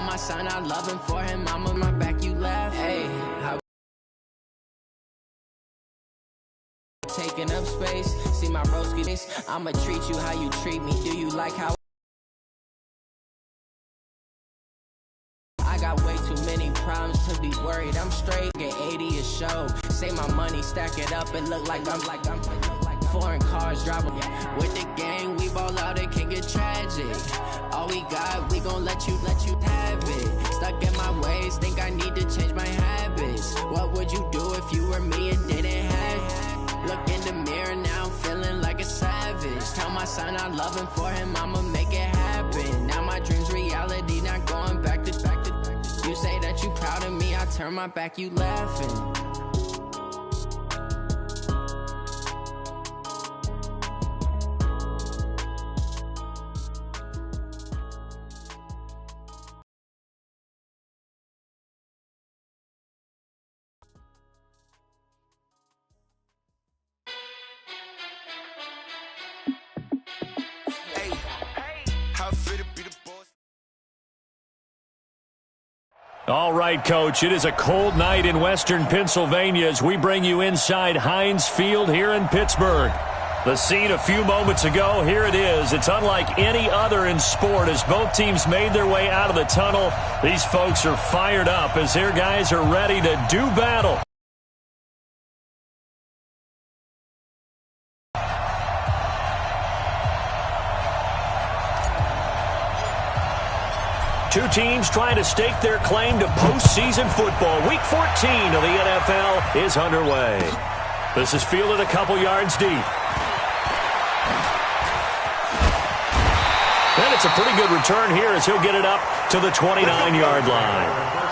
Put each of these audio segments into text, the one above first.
my son I love him for him. I'm on my back, you laugh. Hey, taking up space. See my broski face. I'ma treat you how you treat me. Do you like how I got way too many problems to be worried? I'm straight, get 80 a show. Say my money, stack it up, and look like I'm foreign cars driving. With the gang, we ball out, it can get tragic. All we got, we gon' let you have it. Stuck in my ways, think I need to change my habits. What would you do if you were me and didn't have it? Look in the mirror now, I'm feeling like a savage. Tell my son I love him for him, I'ma make it happen. Now my dream's reality, not going back to. You say that you proud of me, I turn my back, you laughing. All right, Coach, it is a cold night in western Pennsylvania as we bring you inside Heinz Field here in Pittsburgh. The scene a few moments ago, here it is. It's unlike any other in sport as both teams made their way out of the tunnel. These folks are fired up as their guys are ready to do battle. Two teams trying to stake their claim to postseason football. Week 14 of the NFL is underway. This is fielded a couple yards deep. And it's a pretty good return here as he'll get it up to the 29-yard line.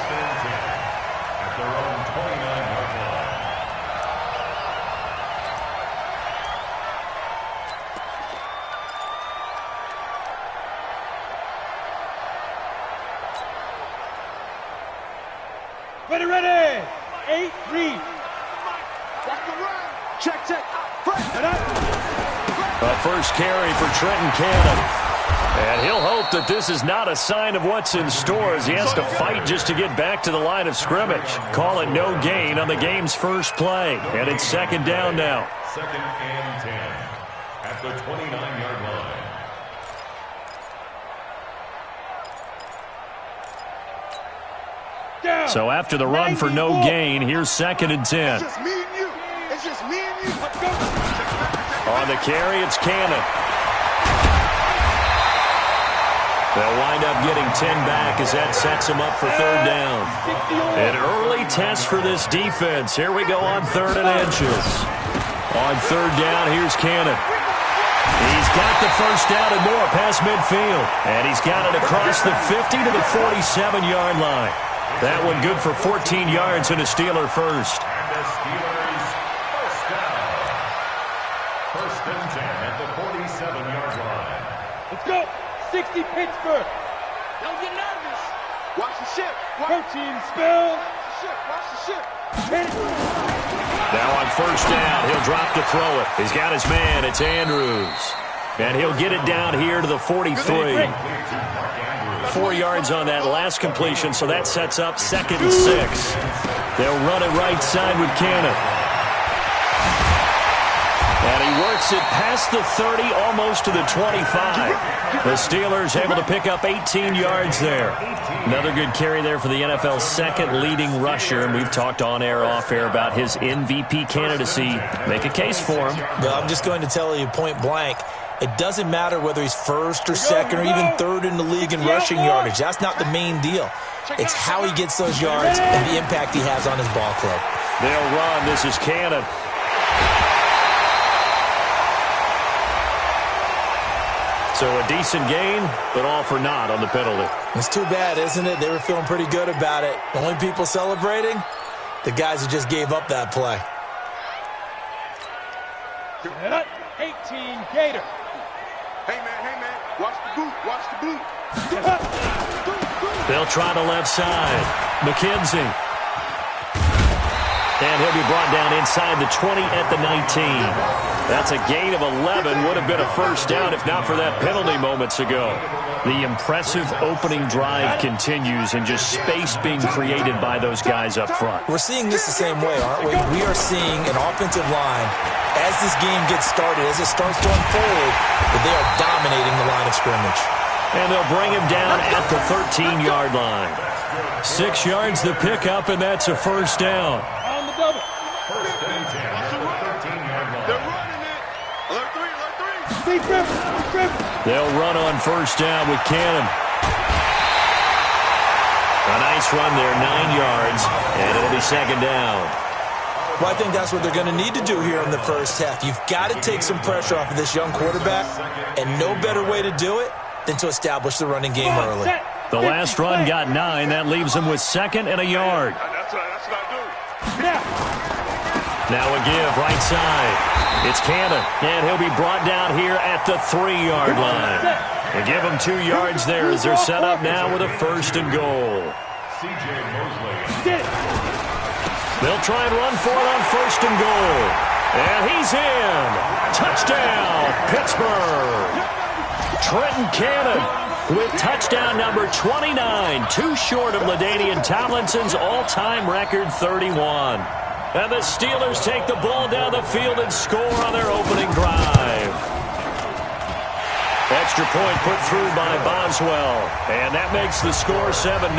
Ready. 8, read. Check. A first carry for Trenton Cannon. And he'll hope that this is not a sign of what's in store as he has to fight just to get back to the line of scrimmage. Call it no gain on the game's first play. And it's second down now. 2nd and 10 at the 29-yard line. So after the run for no gain, here's 2nd and 10. It's just me and you. Let's go. On the carry, it's Cannon. They'll wind up getting 10 back as that sets them up for third down. An early test for this defense. Here we go on 3rd and inches. On 3rd down, here's Cannon. He's got the first down and more past midfield. And he's got it across the 50 to the 47-yard line. That one good for 14 yards and a Steeler first. And the Steelers first down. 1st and 10 at the 47-yard line. Let's go. 60 Pittsburgh. Don't get nervous. Watch the ship. 13 spill. Watch the ship. Now on 1st down, he'll drop to throw it. He's got his man. It's Andrews. And he'll get it down here to the 43. 4 yards on that last completion, so that sets up 2nd and 6. They'll run it right side with Cannon. And he works it past the 30, almost to the 25. The Steelers able to pick up 18 yards there. Another good carry there for the NFL's 2nd leading rusher, and we've talked on air, off air about his MVP candidacy. Make a case for him. Well, I'm just going to tell you point blank, it doesn't matter whether he's 1st or 2nd or even 3rd in the league in rushing yardage. That's not the main deal. It's how he gets those yards and the impact he has on his ball club. They'll run. This is Cannon. So a decent gain, but all for naught on the penalty. It's too bad, isn't it? They were feeling pretty good about it. The only people celebrating, the guys who just gave up that play. 18 Gator. Hey, man. Watch the boot. They'll try the left side. McKenzie. And he'll be brought down inside the 20 at the 19. That's a gain of 11. Would have been a first down if not for that penalty moments ago. The impressive opening drive continues and just space being created by those guys up front. We're seeing this the same way, aren't we? We are seeing an offensive line, as this game gets started, as it starts to unfold, that they are dominating the line of scrimmage. And they'll bring him down at the 13-yard line. 6 yards the pickup, and that's a first down. On the double. First and 10 at the 13-yard line. They're running it. Alert three. Stay tripping. They'll run on first down with Cannon. A nice run there, 9 yards, and it'll be second down. Well, I think that's what they're going to need to do here in the first half. You've got to take some pressure off of this young quarterback, and no better way to do it than to establish the running game early. The last run got 9. That leaves them with second and a yard. That's what I do. Now a give, right side. It's Cannon, and he'll be brought down here at the 3-yard line. They give them 2 yards there as they're set up now with a first and goal. C.J. Mosley. They'll try and run for it on first and goal. And he's in. Touchdown, Pittsburgh. Trenton Cannon with touchdown number 29, too short of LaDainian Tomlinson's all-time record 31. And the Steelers take the ball down the field and score on their opening drive. Extra point put through by Boswell, and that makes the score 7-0.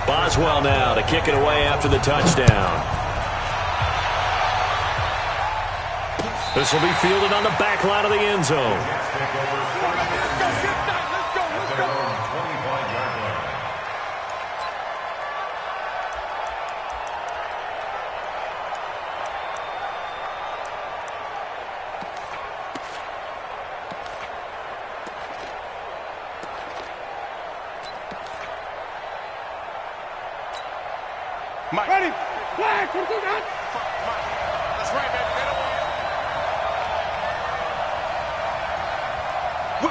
Boswell now to kick it away after the touchdown. This will be fielded on the back line of the end zone. Mike. Ready. Flag. That's right, baby. They don't want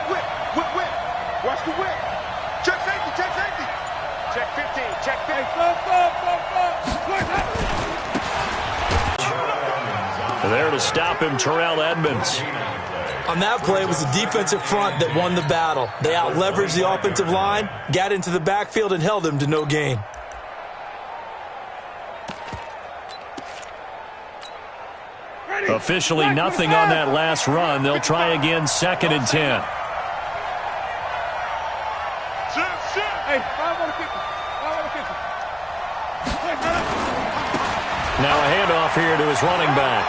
Whip. Watch the whip. Check safety. Check 15. Check 15. There to stop him, Terrell Edmonds. On that play, it was the defensive front that won the battle. They out-leveraged the offensive line, got into the backfield, and held them to no gain. Officially nothing on that last run. They'll try again, second and 10. Hey, 5 on the 50. Now a handoff here to his running back.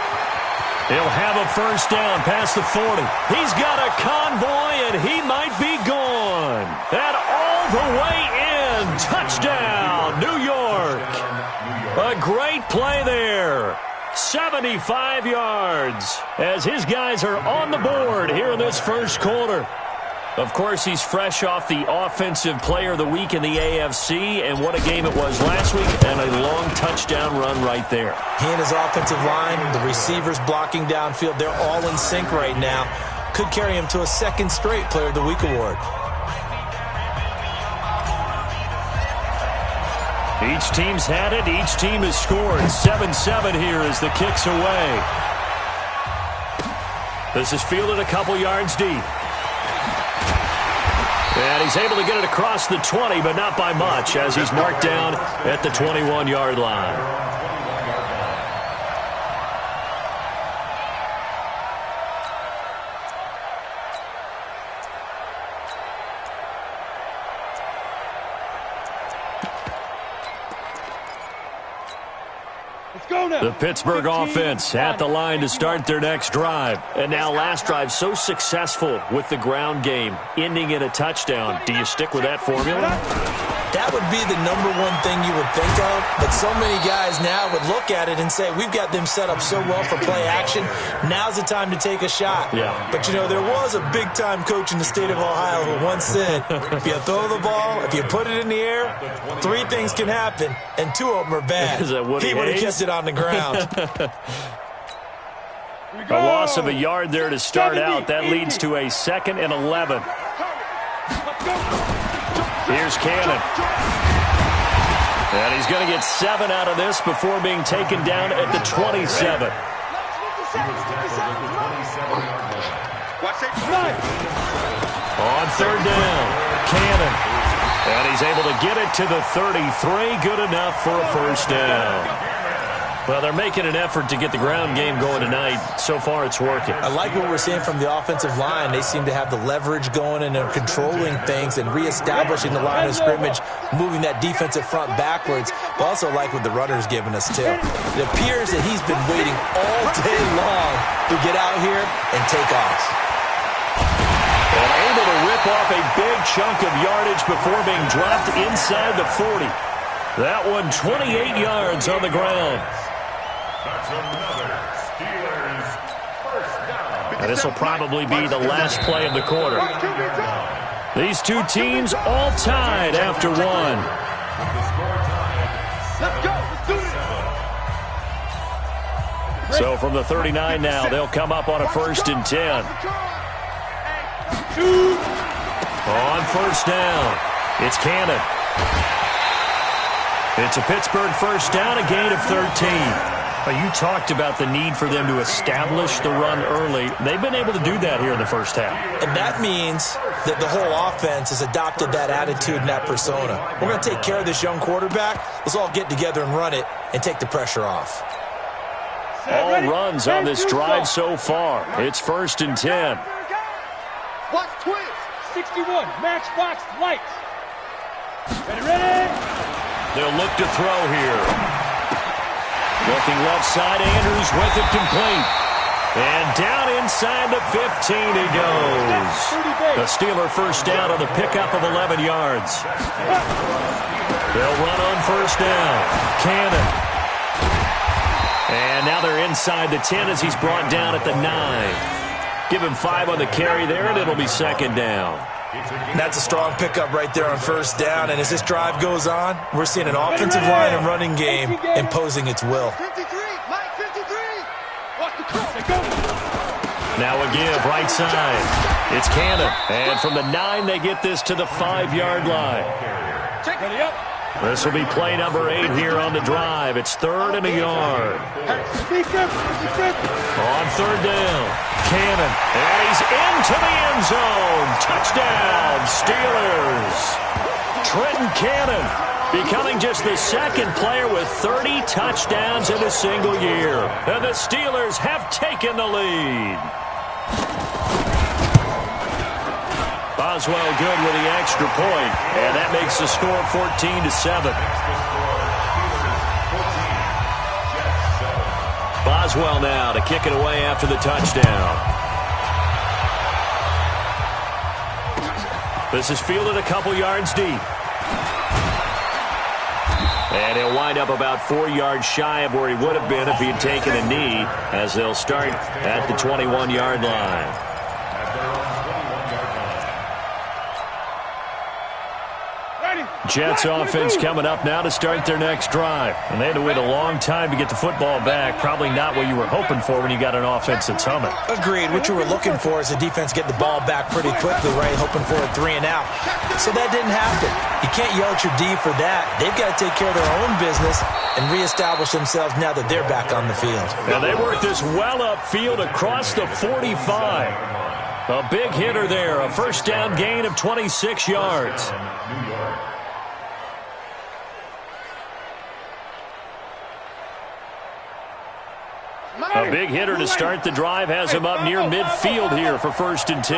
He'll have a first down past the 40. He's got a convoy, and he might be gone. And all the way in. Touchdown, New York. A great play there. 75 yards as his guys are on the board here in this first quarter. Of course, he's fresh off the Offensive Player of the Week in the AFC, and what a game it was last week, and a long touchdown run right there. He and his offensive line, the receivers blocking downfield, they're all in sync right now. Could carry him to a second straight Player of the Week award. Each team's had it. Each team has scored. 7-7 here as the kick's away. This is fielded a couple yards deep. And he's able to get it across the 20, but not by much, as he's marked down at the 21-yard line. The Pittsburgh offense at the line to start their next drive. And now last drive so successful with the ground game, ending in a touchdown. Do you stick with that formula? That would be the number one thing you would think of, but so many guys now would look at it and say, we've got them set up so well for play action, now's the time to take a shot. Yeah. But, you know, there was a big-time coach in the state of Ohio who once said, if you throw the ball, if you put it in the air, 3 things can happen, and 2 of them are bad. Is that Woody He would have Hayes? kept it on the ground. A loss of a yard there to start out. That leads to a 2nd and 11. Here's Cannon. And he's going to get 7 out of this before being taken down at the 27. He was tackled at the 27-yard line. On third down, Cannon. And he's able to get it to the 33. Good enough for a first down. Well, they're making an effort to get the ground game going tonight. So far, it's working. I like what we're seeing from the offensive line. They seem to have the leverage going and they're controlling things and reestablishing the line of scrimmage, moving that defensive front backwards. But also like what the runner's giving us, too. It appears that he's been waiting all day long to get out here and take off. And able to rip off a big chunk of yardage before being dropped inside the 40. That one 28 yards on the ground. That's another Steelers first down. And this will probably be the last play of the quarter. These two teams all tied after one. The score tied. Let's go. Let's do it. So from the 39 now, they'll come up on a 1st and 10. On first down, it's Cannon. It's a Pittsburgh first down, a gain of 13. You talked about the need for them to establish the run early. They've been able to do that here in the first half. And that means that the whole offense has adopted that attitude and that persona. We're going to take care of this young quarterback. Let's all get together and run it and take the pressure off. All runs on this drive so far. It's 1st and 10. Watch twist. 61, matchbox lights. Ready? They'll look to throw here. Looking left side, Andrews with it complete. And down inside the 15 he goes. The Steeler first down on the pickup of 11 yards. They'll run on first down. Cannon. And now they're inside the 10 as he's brought down at the 9. Give him 5 on the carry there, and it'll be 2nd down. That's a strong pickup right there on first down. And as this drive goes on, we're seeing an offensive line and running game imposing its will. 53, Mike 53. Watch the cross. Now a give, right side. It's Cannon. And from the 9, they get this to the 5-yard line. Ready up. This will be play number 8 here on the drive. It's 3rd and a yard. On 3rd down, Cannon. And he's into the end zone. Touchdown, Steelers. Trenton Cannon becoming just the 2nd player with 30 touchdowns in a single year. And the Steelers have taken the lead. Boswell good with the extra point, and that makes the score 14-7. Boswell now to kick it away after the touchdown. This is fielded a couple yards deep. And he'll wind up about 4 yards shy of where he would have been if he had taken a knee, as they'll start at the 21-yard line. Jets offense coming up now to start their next drive. And they had to wait a long time to get the football back. Probably not what you were hoping for when you got an offense that's humming. Agreed. What you were looking for is the defense get the ball back pretty quickly, right? Hoping for a 3 and out. So that didn't happen. You can't yell at your D for that. They've got to take care of their own business and reestablish themselves now that they're back on the field. Now they work this well upfield across the 45. A big hitter there. A first down gain of 26 yards. A big hitter to start the drive has him up near midfield here for 1st and 10.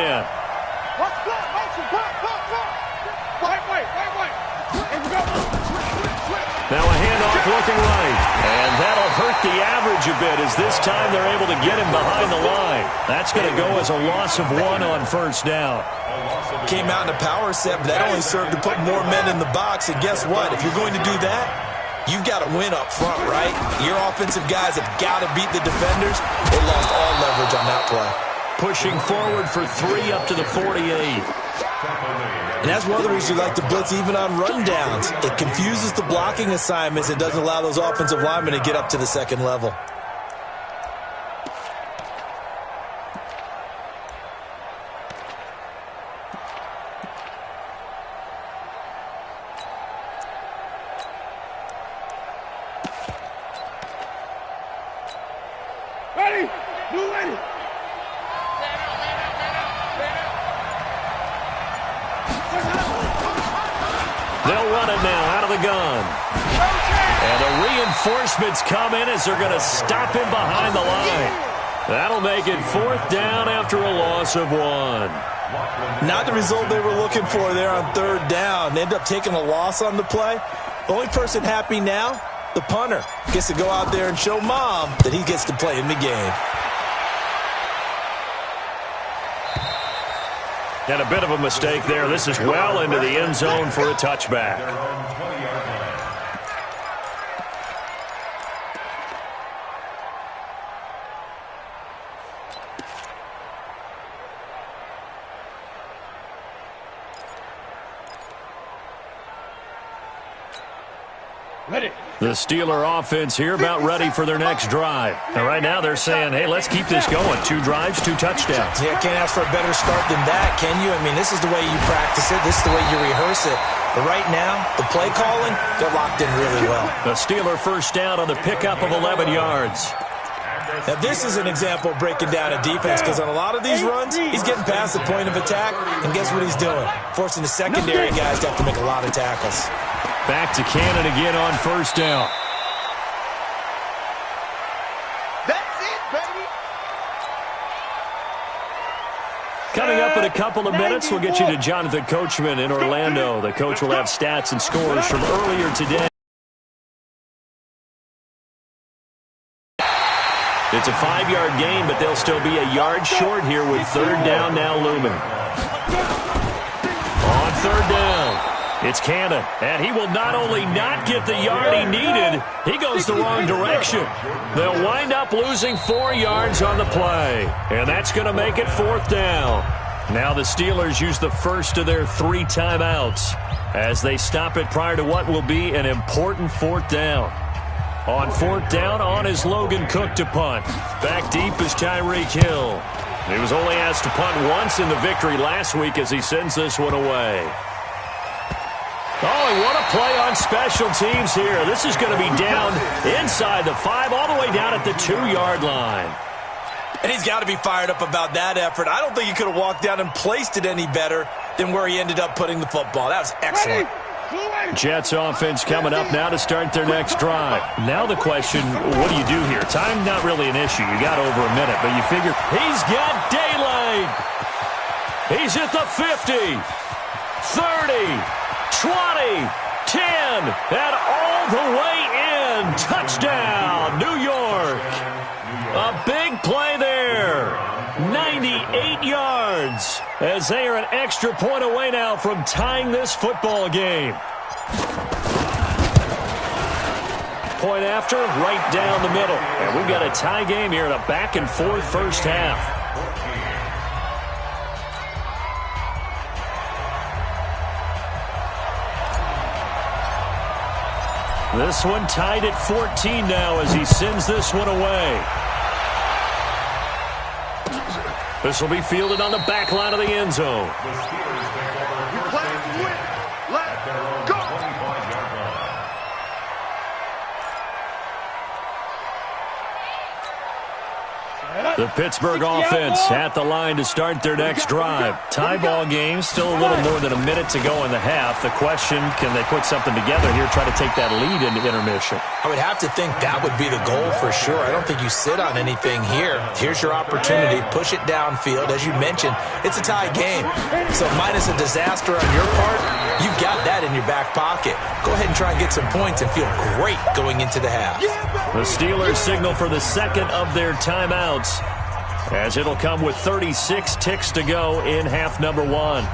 Now a handoff looking right. And that'll hurt the average a bit as this time they're able to get him behind the line. That's going to go as a loss of 1 on first down. Came out in a power set, but that only served to put more men in the box. And guess what? If you're going to do that, you've got to win up front, right? Your offensive guys have got to beat the defenders. They lost all leverage on that play. Pushing forward for 3 up to the 48. And that's one of the reasons you like to blitz even on rundowns. It confuses the blocking assignments. It doesn't allow those offensive linemen to get up to the second level. They'll run it now out of the gun. And the reinforcements come in as they're going to stop him behind the line. That'll make it 4th down after a loss of 1. Not the result they were looking for there on 3rd down. They end up taking a loss on the play. The only person happy now, the punter, gets to go out there and show Mom that he gets to play in the game. And a bit of a mistake there. This is well into the end zone for a touchback. The Steeler offense here about ready for their next drive. And right now they're saying, hey, let's keep this going. 2 drives, 2 touchdowns. Yeah, can't ask for a better start than that, can you? I mean, this is the way you practice it. This is the way you rehearse it. But right now, the play calling, they're locked in really well. The Steeler first down on the pickup of 11 yards. Now, this is an example of breaking down a defense because on a lot of these runs, he's getting past the point of attack, and guess what he's doing? Forcing the secondary guys to have to make a lot of tackles. Back to Cannon again on first down. That's it, baby. Coming up in a couple of minutes, we'll get you to Jonathan Coachman in Orlando. The coach will have stats and scores from earlier today. It's a 5-yard gain, but they'll still be a yard short here with 3rd down now looming. On 3rd down. It's Cannon, and he will not only not get the yard he needed, he goes the wrong direction. They'll wind up losing 4 yards on the play, and that's going to make it 4th down. Now the Steelers use the first of their 3 timeouts as they stop it prior to what will be an important 4th down. On 4th down, on is Logan Cook to punt. Back deep is Tyreek Hill. He was only asked to punt once in the victory last week as he sends this one away. Oh, and what a play on special teams here. This is going to be down inside the 5, all the way down at the 2-yard line. And he's got to be fired up about that effort. I don't think he could have walked down and placed it any better than where he ended up putting the football. That was excellent. Jets offense coming up now to start their next drive. Now the question, what do you do here? Time not really an issue. You got over a minute, but you figure he's got daylight. He's at the 50, 30, 20, 10, and all the way in. Touchdown, New York. A big play there. 98 yards as they are an extra point away now from tying this football game. Point after, right down the middle. And we've got a tie game here in a back-and-forth first half. This one tied at 14 now as he sends this one away. This will be fielded on the back line of the end zone. The Pittsburgh offense at the line to start their next drive. Tie ball game, still a little more than a minute to go in the half. The question, can they put something together here, try to take that lead into intermission? I would have to think that would be the goal for sure. I don't think you sit on anything here. Here's your opportunity. Push it downfield. As you mentioned, it's a tie game. So minus a disaster on your part, you've got that in your back pocket. Go ahead and try and get some points and feel great going into the half. The Steelers signal for the second of their timeouts, as it'll come with 36 ticks to go in half number 1.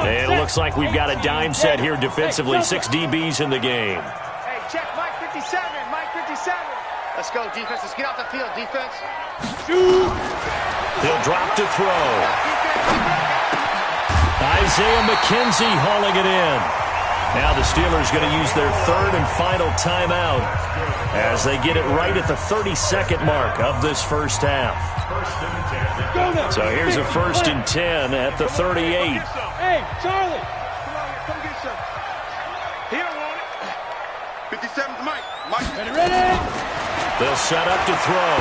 And it looks like we've got a dime set here defensively. 6 DBs in the game. Hey, check Mike 57, Mike 57. Let's go, defense. Let's get off the field, defense. He'll drop to throw. Isaiah McKenzie hauling it in. Now the Steelers going to use their third and final timeout as they get it right at the 32nd mark of this first half. So here's a 1st and 10 at the 38. Hey, Charlie. Come get some. He don't want it. 57's Mike. Mike. Ready? They'll set up to throw.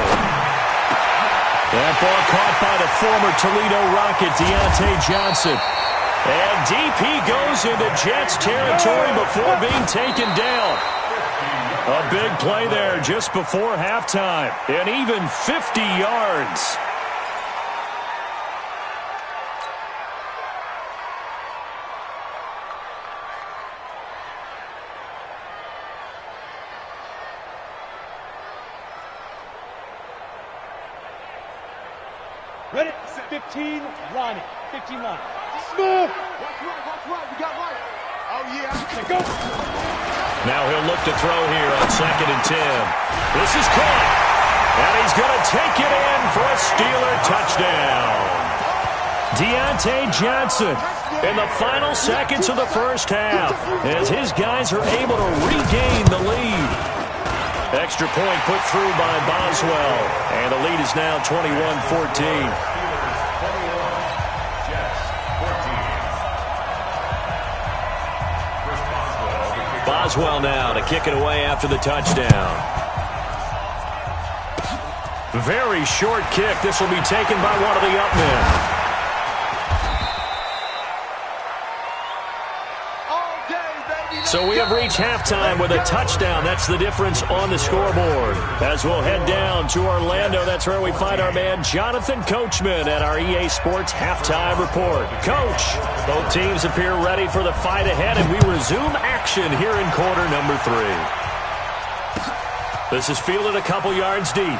That ball caught by the former Toledo Rocket, Deontay Johnson. And deep he goes into Jets territory before being taken down. A big play there just before halftime. And even 50 yards. Ready? 15, Ronnie. 15 line. Smooth. Watch right. We got right. Oh, yeah. Go. Now he'll look to throw here on 2nd and 10. This is caught. And he's going to take it in for a Steeler touchdown. Deontay Johnson in the final seconds of the first half as his guys are able to regain the lead. Extra point put through by Boswell. And the lead is now 21-14. Boswell now to kick it away after the touchdown. Very short kick. This will be taken by one of the up men. So we have reached halftime with a touchdown. That's the difference on the scoreboard. As we'll head down to Orlando, that's where we find our man Jonathan Coachman at our EA Sports Halftime Report. Coach, both teams appear ready for the fight ahead, and we resume action here in quarter number 3. This is fielded a couple yards deep.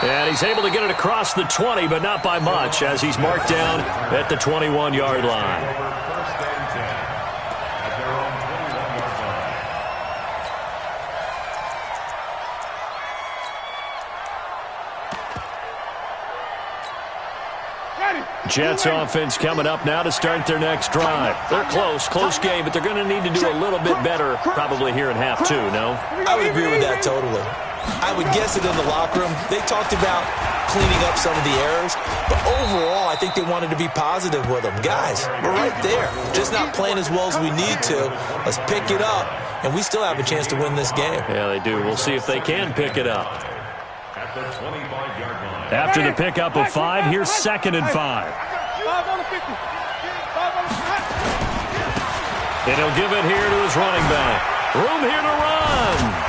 And he's able to get it across the 20, but not by much, as he's marked down at the 21-yard line. Jets offense coming up now to start their next drive. They're close game, but they're going to need to do a little bit better probably here in half 2, no? I would agree with that totally. I would guess that in the locker room, they talked about cleaning up some of the errors, but overall, I think they wanted to be positive with them. Guys, we're right there. Just not playing as well as we need to. Let's pick it up, and we still have a chance to win this game. Yeah, they do. We'll see if they can pick it up. At the 25-yard line. After the pickup of 5, here's 2nd and 5. And he'll give it here to his running back. Room here to run.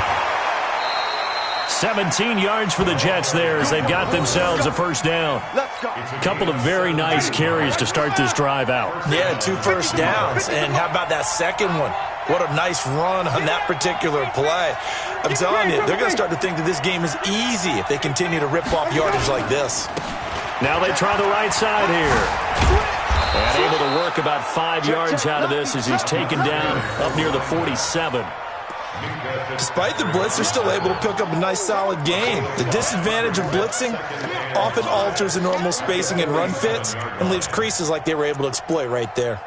17 yards for the Jets there as they've got themselves a first down. A couple of very nice carries to start this drive out. Yeah, 2 first downs. And how about that second one? What a nice run on that particular play. I'm telling you, they're going to start to think that this game is easy if they continue to rip off yardage like this. Now they try the right side here. And able to work about 5 yards out of this as he's taken down up near the 47. Despite the blitz, they're still able to pick up a nice solid gain. The disadvantage of blitzing often alters the normal spacing and run fits and leaves creases like they were able to exploit right there.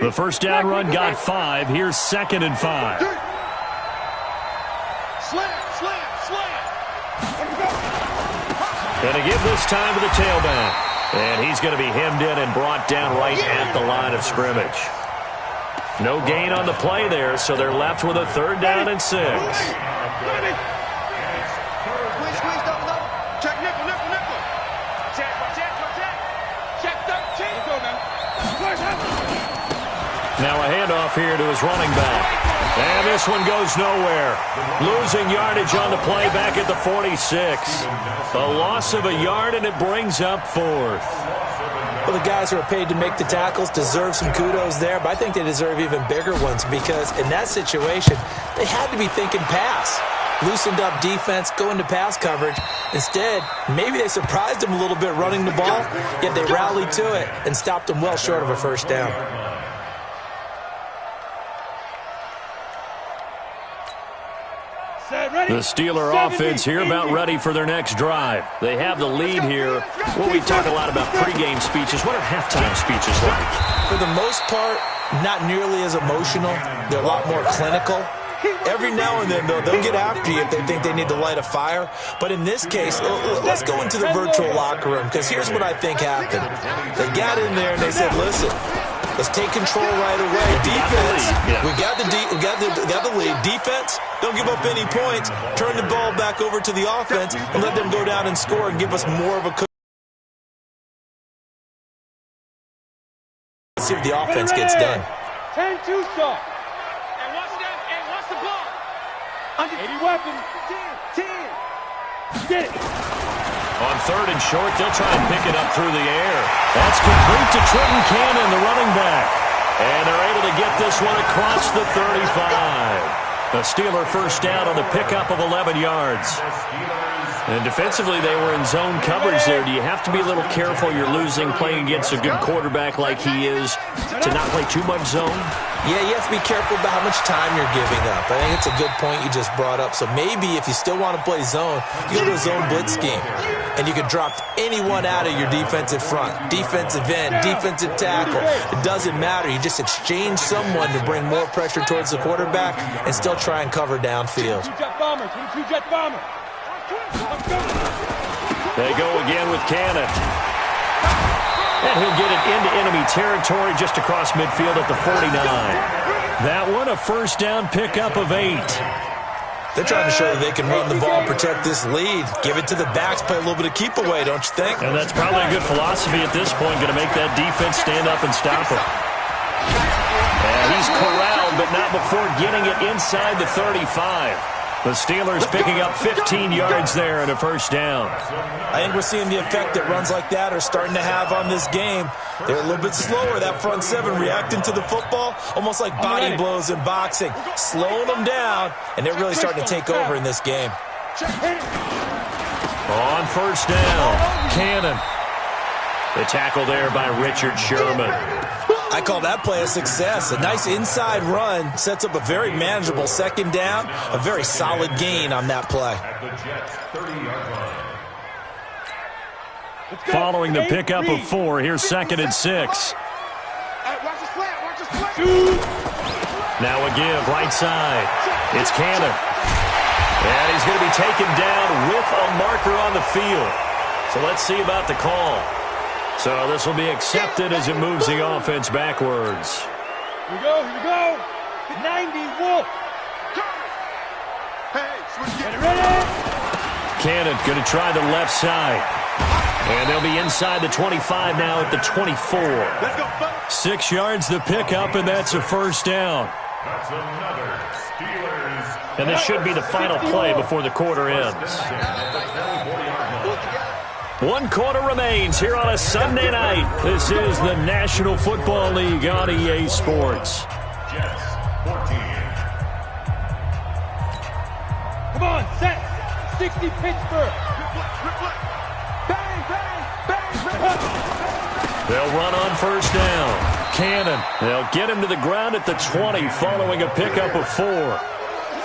The first down run got 5. Here's 2nd and 5. Going to give this time to the tailback. And he's going to be hemmed in and brought down right at the line of scrimmage. No gain on the play there, so they're left with a 3rd down and 6. Now a handoff here to his running back. And this one goes nowhere. Losing yardage on the play back at the 46. A loss of a yard, and it brings up 4th. Well, the guys who are paid to make the tackles deserve some kudos there, but I think they deserve even bigger ones because in that situation, they had to be thinking pass. Loosened up defense, go into pass coverage. Instead, maybe they surprised them a little bit running the ball, yet they rallied to it and stopped them well short of a first down. The Steeler offense here about ready for their next drive. They have the lead here. Well, we talk a lot about pregame speeches. What are halftime speeches like? For the most part, not nearly as emotional. They're a lot more clinical. Every now and then, though, they'll get after you if they think they need to light a fire. But in this case, let's go into the virtual locker room, because here's what I think happened. They got in there and they said, listen, let's take control right away. Defense, we got the lead. Defense, don't give up any points. Turn the ball back over to the offense and let them go down and score and give us more of a cushion. Let's see if the offense gets done. 10-2 stop. And watch the block. 80 weapons. 10. Get it. On third and short, they'll try and pick it up through the air. That's complete to Trenton Cannon, the running back. And they're able to get this one across the 35. A Steeler first down on the pickup of 11 yards. And defensively, they were in zone coverage there. Do you have to be a little careful? You're losing playing against a good quarterback like he is to not play too much zone? Yeah, you have to be careful about how much time you're giving up. I think it's a good point you just brought up. So maybe if you still want to play zone, you go to a zone blitz scheme. And you can drop anyone out of your defensive front. Defensive end, defensive tackle. It doesn't matter. You just exchange someone to bring more pressure towards the quarterback and still try and cover downfield. 22 jet bomber. They go again with Cannon. And he'll get it into enemy territory just across midfield at the 49. That one, a first down pickup of 8. They're trying to show that they can run the ball and protect this lead. Give it to the backs, play a little bit of keep away, don't you think? And that's probably a good philosophy at this point, going to make that defense stand up and stop him. And he's corralled, but not before getting it inside the 35. The Steelers picking up 15 yards there and a first down. I think we're seeing the effect that runs like that are starting to have on this game. They're a little bit slower, that front seven, reacting to the football, almost like body blows in boxing, slowing them down, and they're really starting to take over in this game. On first down, Cannon. The tackle there by Richard Sherman. I call that play a success. A nice inside run sets up a very manageable second down, a very solid gain on that play. Following the pickup of 4, here's 2nd and 6. Now a give, right side. It's Cannon. And he's going to be taken down with a marker on the field. So let's see about the call. So this will be accepted as it moves the offense backwards. Here we go. 90 Wolf. Get ready. Cannon going to try the left side. And they'll be inside the 25 now at the 24. 6 yards the pickup, and that's a first down. That's another Steelers. And this should be the final play before the quarter ends. 1 quarter remains here on a Sunday night. This is the National Football League on EA Sports. Jets, 14. Come on, set. 60 Pittsburgh. Bang. They'll run on first down. Cannon. They'll get him to the ground at the 20 following a pickup of 4.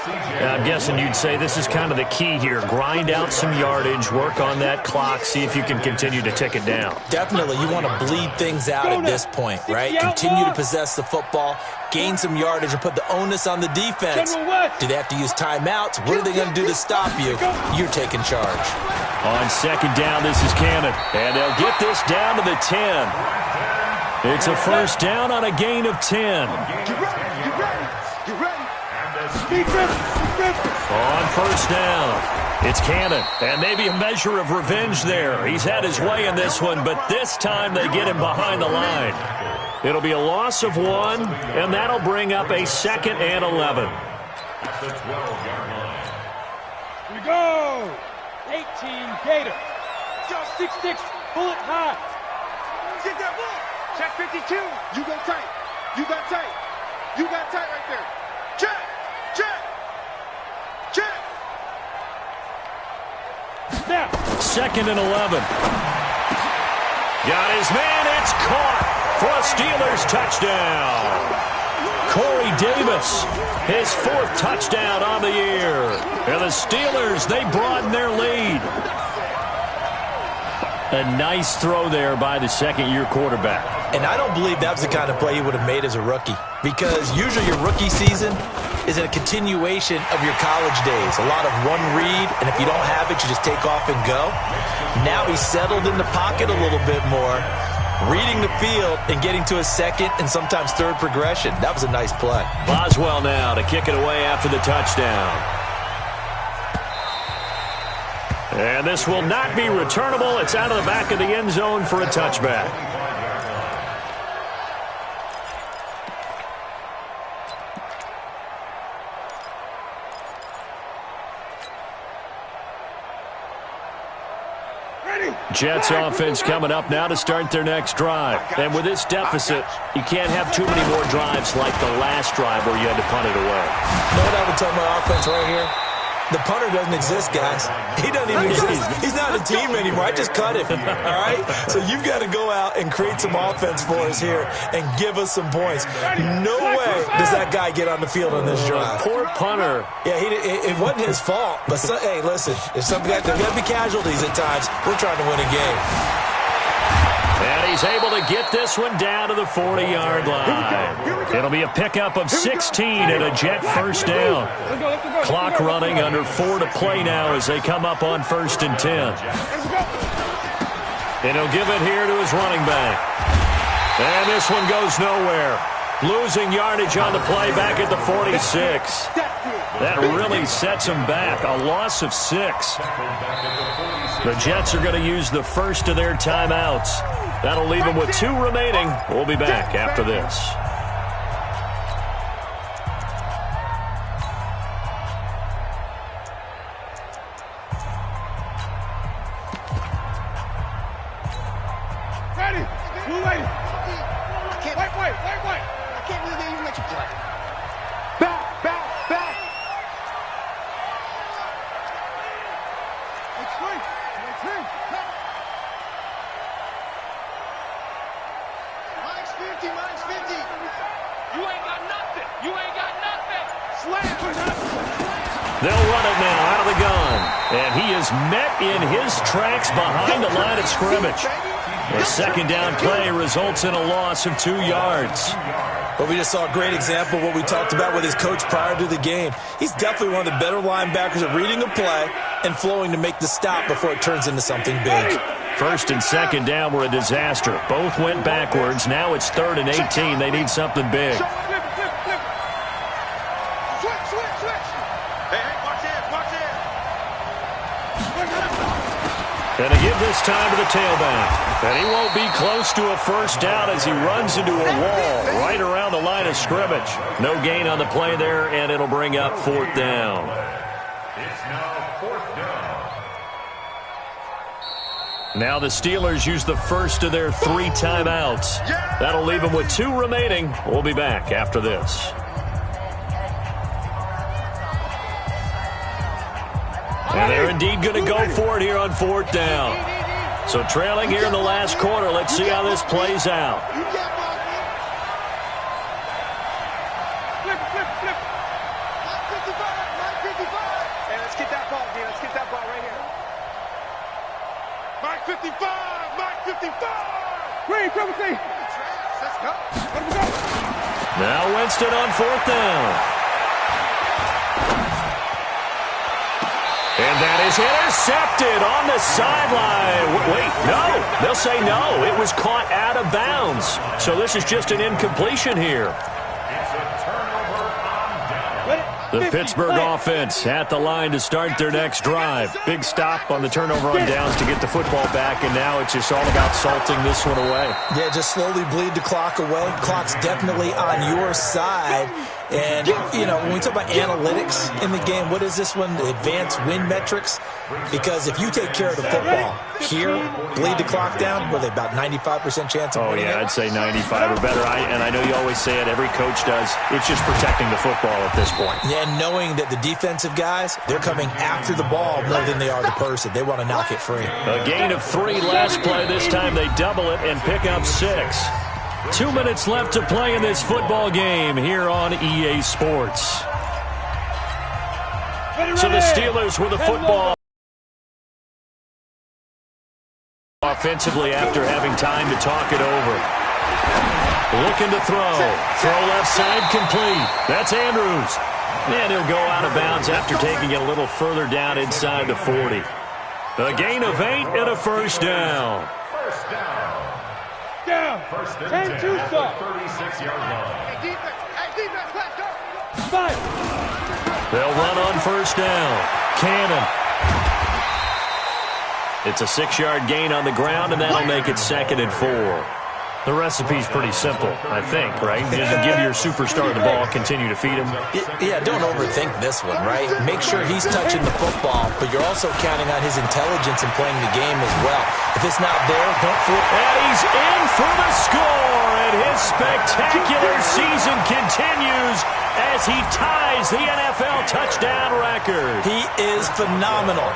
I'm guessing you'd say this is kind of the key here. Grind out some yardage, work on that clock, see if you can continue to tick it down. Definitely. You want to bleed things out at this point, right? Continue to possess the football, gain some yardage, and put the onus on the defense. Do they have to use timeouts? What are they going to do to stop you? You're taking charge. On second down, this is Cannon. And they'll get this down to the 10. It's a first down on a gain of 10. On first down, it's Cannon, and maybe a measure of revenge there. He's had his way in this one, but this time they get him behind the line. It'll be a loss of 1, and that'll bring up a 2nd and 11. At the 12-yard line. Here we go. 18 Gator. 6'6", bullet high. Get that ball. Check 52. You got tight. You got tight right there. Check. Now. 2nd and 11. Got his man. It's caught for a Steelers touchdown. Corey Davis, his 4th touchdown on the year. And the Steelers, they broaden their lead. A nice throw there by the second-year quarterback. And I don't believe that was the kind of play he would have made as a rookie. Because usually your rookie season, is a continuation of your college days. A lot of one read, and if you don't have it, you just take off and go. Now he's settled in the pocket a little bit more, reading the field and getting to a second and sometimes third progression. That was a nice play. Boswell now to kick it away after the touchdown. And this will not be returnable. It's out of the back of the end zone for a touchback. Jets offense coming up now to start their next drive. And with this deficit, you can't have too many more drives like the last drive where you had to punt it away. You know what I would tell my offense right here? The punter doesn't exist, guys. He doesn't even exist. He's not a team anymore. I just cut him, all right? So you've got to go out and create some offense for us here and give us some points. No way does that guy get on the field on this drive. Poor punter. Yeah, it wasn't his fault. But, hey, listen, there's got to be casualties at times. We're trying to win a game. And he's able to get this one down to the 40-yard line. It'll be a pickup of 16 and a Jet first down. Clock running, under 4 to play now as they come up on 1st and 10. And he'll give it here to his running back. And this one goes nowhere. Losing yardage on the play back at the 46. That really sets him back. A loss of 6. The Jets are going to use the first of their timeouts. That'll leave them with 2 remaining. We'll be back after this. Ready? Blue lady. Wait. I can't believe they even let you play. Back. It's free. Mine's 50. You ain't got nothing. Slam. They'll run it now out of the gun. And he is met in his tracks behind the line of scrimmage. A second down play results in a loss of 2 yards. But we just saw a great example of what we talked about with his coach prior to the game. He's definitely one of the better linebackers at reading a play and flowing to make the stop before it turns into something big. 1st and 2nd down were a disaster. Both went backwards. Now it's 3rd and 18. They need something big. Switch. Hey, watch it. And to give this time to the tailback. And he won't be close to a first down as he runs into a wall right around the line of scrimmage. No gain on the play there, and it'll bring up 4th down. It's now 4th down. Now the Steelers use the first of their 3 timeouts. That'll leave them with 2 remaining. We'll be back after this. And they're indeed going to go for it here on 4th down. So trailing here in the last quarter. Let's see how this plays out. Flip. 55. Hey, let's get that ball, Dean. Let's get that ball right here. Mark 55. Green, triple C. Let's go. Now Winston on 4th down. And that is intercepted on the sideline. Wait, no. They'll say no. It was caught out of bounds. So this is just an incompletion here. It's a turnover on down. The Pittsburgh offense at the line to start their next drive. Big stop on the turnover on downs to get the football back, and now it's just all about salting this one away. Yeah, just slowly bleed the clock away. Clock's definitely on your side. And, you know, when we talk about analytics in the game, what is this one? The advanced win metrics? Because if you take care of the football here, bleed the clock down, with about 95% chance of winning it. I'd say 95 or better. And I know you always say it, every coach does. It's just protecting the football at this point. Yeah, and knowing that the defensive guys, they're coming after the ball more than they are the person. They want to knock it free. A gain of 3 last play. This time they double it and pick up 6. 2 minutes left to play in this football game here on EA Sports. So the Steelers with the football offensively after having time to talk it over. Looking to throw. Throw left side complete. That's Andrews. And he'll go out of bounds after taking it a little further down inside the 40. A gain of 8 and a first down. First down. Down. First and 10 10 to at stop. the 36-yard line. Hey, defense, let's go. 5. They'll run on first down. Cannon. It's a 6-yard gain on the ground, and that'll make it 2nd and 4. The recipe's pretty simple, I think, right? Just give your superstar the ball, continue to feed him. Yeah, don't overthink this one, right? Make sure he's touching the football, but you're also counting on his intelligence in playing the game as well. If it's not there, don't flip. And he's in for the score, and his spectacular season continues as he ties the NFL touchdown record. He is phenomenal.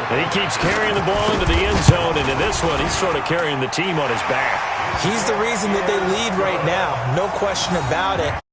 He keeps carrying the ball into the end zone, and in this one, he's sort of carrying the team on his back. He's the reason that they lead right now, no question about it.